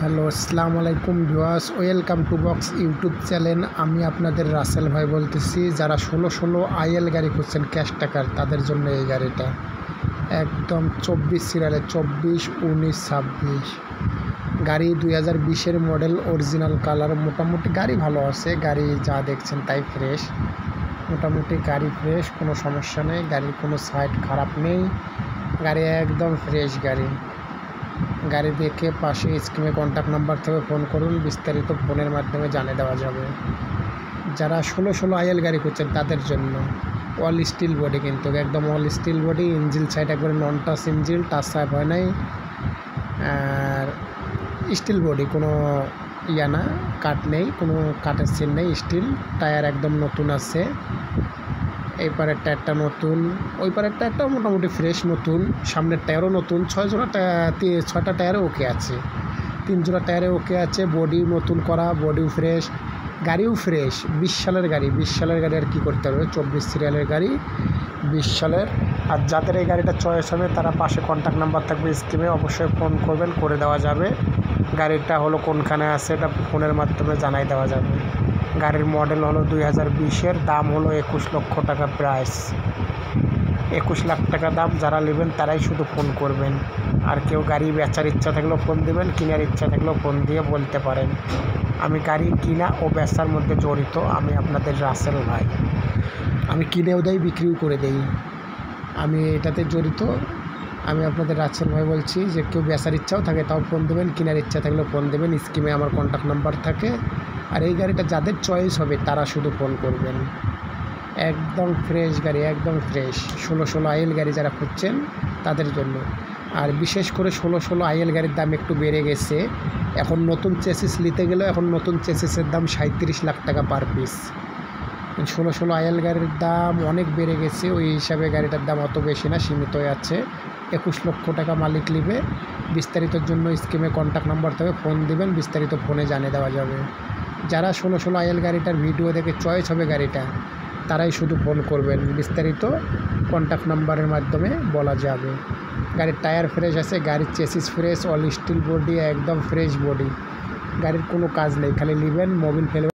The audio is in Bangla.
হ্যালো, আসসালামু আলাইকুম viewers, welcome to box YouTube channel. আমি আপনাদের রাসেল ভাই বলতেছি। যারা 16 আইএল গাড়ি খুঁজছেন ক্যাশ টাকার, তাদের জন্য এই গাড়িটা একদম 24 সিরিয়ালে 24, 19, 26 গাড়ি 2020-এর মডেল, অরিজিনাল কালার। মোটামুটি গাড়ি ভালো আছে, গাড়ি যা দেখছেন তাই ফ্রেশ। মোটামুটি গাড়ি ফ্রেশ, কোনো সমস্যা নেই, গাড়ির কোনো সাইড খারাপ নেই, গাড়ি একদম ফ্রেশ গাড়ি দেখে পাশে স্ক্রিনে কন্ট্যাক্ট নাম্বার থেকে ফোন করুন, বিস্তারিত ফোনের মাধ্যমে জানিয়ে দেওয়া যাবে। যারা 16 আইএল গাড়ি খুঁজছেন তাদের জন্য অল স্টিল বডি, কিন্তু একদম অল স্টিল বডি। ইঞ্জিল সাইড একবারে নন টাচ ইঞ্জিল, টাচ সাইড হয় নাই, আর স্টিল বডি, কোনো না কাট নেই, কোনো কাটের সিন নেই, স্টিল। টায়ার একদম নতুন আছে, এই পারের টায়ারটা নতুন, ওই পারের টায়ারটাও মোটামুটি ফ্রেশ নতুন, সামনের টায়ারও নতুন। 6টা টায়ারে ওকে আছে, 3 জোড়া টায়ারে ওকে আছে। বডি নতুন করা, বডিও ফ্রেশ, গাড়িও ফ্রেশ। 20 সালের গাড়ি, 20 সালের গাড়ি আর কী করতে হবে, 24 সিরিয়ালের গাড়ি, 20 সালের। আর যাদের এই গাড়িটা চয়েস হবে তারা পাশে কন্ট্যাক্ট নাম্বার থাকবে স্ক্রিনে, অবশ্যই ফোন করবেন, করে দেওয়া যাবে। গাড়িটা হলো কোনখানে আছে এটা ফোনের মাধ্যমে জানাই দেওয়া যাবে। গাড়ির মডেল হলো 2020-এর, দাম হলো 21 লক্ষ টাকা প্রাইস, 21 লাখ টাকা দাম। যারা নেবেন তারাই শুধু ফোন করবেন, আর কেউ গাড়ি বেচার ইচ্ছা থাকলেও ফোন দেবেন, কেনার ইচ্ছা থাকলেও ফোন দিয়ে বলতে পারেন। আমি গাড়ি কিনা ও বেচার মধ্যে জড়িত, আমি আপনাদের রাসেল ভাই। আমি কিনেও দেই, বিক্রিও করে দেই, আমি এটাতে জড়িত। আমি আপনাদের রাসেল ভাই বলছি যে কেউ বেচার ইচ্ছাও থাকে তাও ফোন দেবেন, কেনার ইচ্ছা থাকলেও ফোন দেবেন, স্ক্রিনে আমার কন্ট্যাক্ট নাম্বার থাকে। আর এই গাড়িটা যাদের চয়েস হবে তারা শুধু ফোন করবেন। একদম ফ্রেশ গাড়ি, একদম ফ্রেশ। 16 আইএল গাড়ি যারা খুঁজছেন তাদের জন্য। আর বিশেষ করে 16 আইএল গাড়ির দাম একটু বেড়ে গেছে। এখন নতুন চেসিস নিতে গেলেও এখন নতুন চেসিসের দাম 37 লাখ টাকা পার পিস। 16 আইএল গাড়ির দাম অনেক বেড়ে গেছে, ওই হিসাবে গাড়িটার দাম অত বেশি না, সীমিত আছে। 21 লক্ষ টাকা মালিক নেবে। বিস্তারিতর জন্য স্ক্রিনে কন্ট্যাক্ট নাম্বার থেকে ফোন দিবেন, বিস্তারিত ফোনে জানিয়ে দেওয়া যাবে। যারা 16 আইএল গাড়িটার ভিডিও দেখে চয়েস হবে গাড়িটা, তারাই শুধু ফোন করবেন, বিস্তারিত কন্ট্যাক্ট নাম্বারের মাধ্যমে বলা যাবে। গাড়ির টায়ার ফ্রেশ আছে, গাড়ির chassis fresh, all steel body, একদম ফ্রেশ বডি। গাড়ির কোনো কাজ নেই, খালি নেবেন, মোবিল ফেলবেন।